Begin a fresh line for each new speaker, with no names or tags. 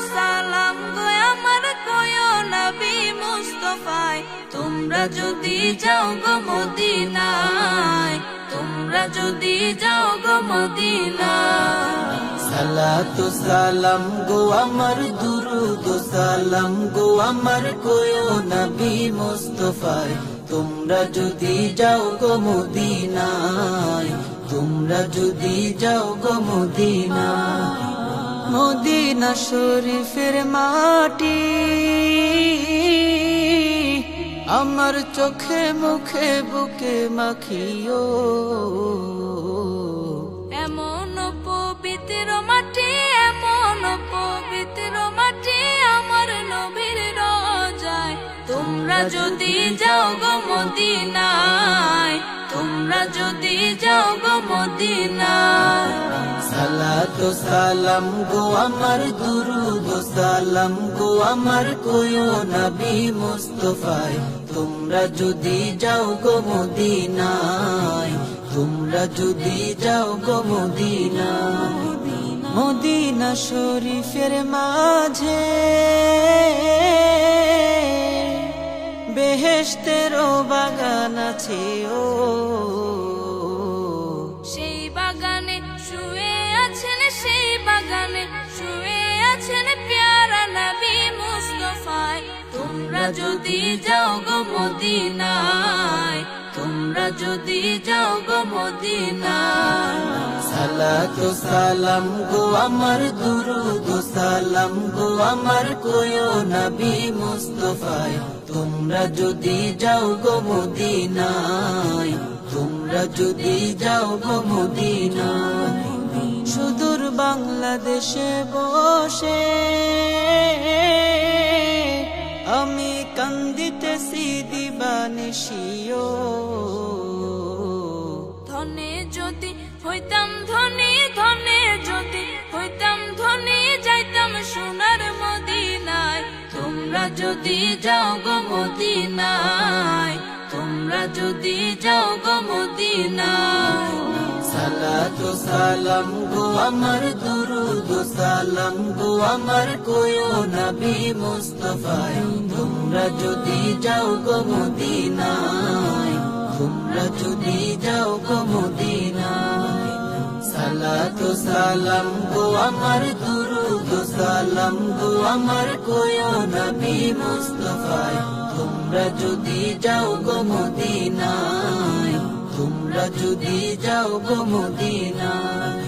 সালাম গো আমার কয়ো নবী মুস্তাফায় তোমরা যদি যাও গো মদিনায় তোমরা যদি যাও গো মদিনায়
সালাতু সালাম গো আমার দুরুদ সালাম গো আমার কয়ো নবী মুস্তাফায় তোমরা যদি যাও গো মদিনায় তোমরা যদি যাও গো মদিনায় মদিনা শরীফের মাটি আমার চোখে মুখে বুকে মাখিও
এমন পবিত্র মাটি এমন পবিত্র মাটি আমার নবীর রোজায় তোমরা যদি যাও গো মদিনায় তোমরা যদি যাও গো মদিনায়
সালাতু সালাম গো আমার দুরুদ সালাম গো আমার কয়ো নবী মুস্তাফায় তোমরা যদি যাও গো মদিনায় তোমরা যদি যাও গো মদিনায় মদিনা শরীফের মাঝে বেহেশতেরও বাগান আছে ও
সেই বাগানে শুয়ে আছেন সেই বাগানে শুয়ে আছেন প্যারা নবী মুস্তাফায় তোমরা যদি যাও গো মদিনায় তোমরা যদি যাও গো মদিনায়
সালাতু সালাম গো আমার দুরুদ সালাম গো আমার কয়ো নবী মুস্তাফায় তোমরা যদি যাও গো মদিনায় তোমরা যদি যাও গো মদিনায় সুদূর বাংলাদেশে বসে আমি কান্দিতেছি দিবানিশিও
ধনে যদি হইতাম ধনী ধনে যদি হইতাম ধনী যাইতাম সোনার মদিনায় তোমরা যদি যাও গো মদিনায় তোমরা যদি যাও গো মদিনায়
সালাতু সালাম গো আমার দুরুদ সালাম গো আমার কয়ো নবী মুস্তাফায় তোমরা যদি যাও গো মদিনায় তোমরা যদি যাও গো মদিনায় সালাতু সালাম গো আমার দুরুদ সালাম গো আমার কয়ো নবী মুস্তাফায় তোমরা যদি যাও গো মদিনায় তোমরা যদি যাও গো মদিনায়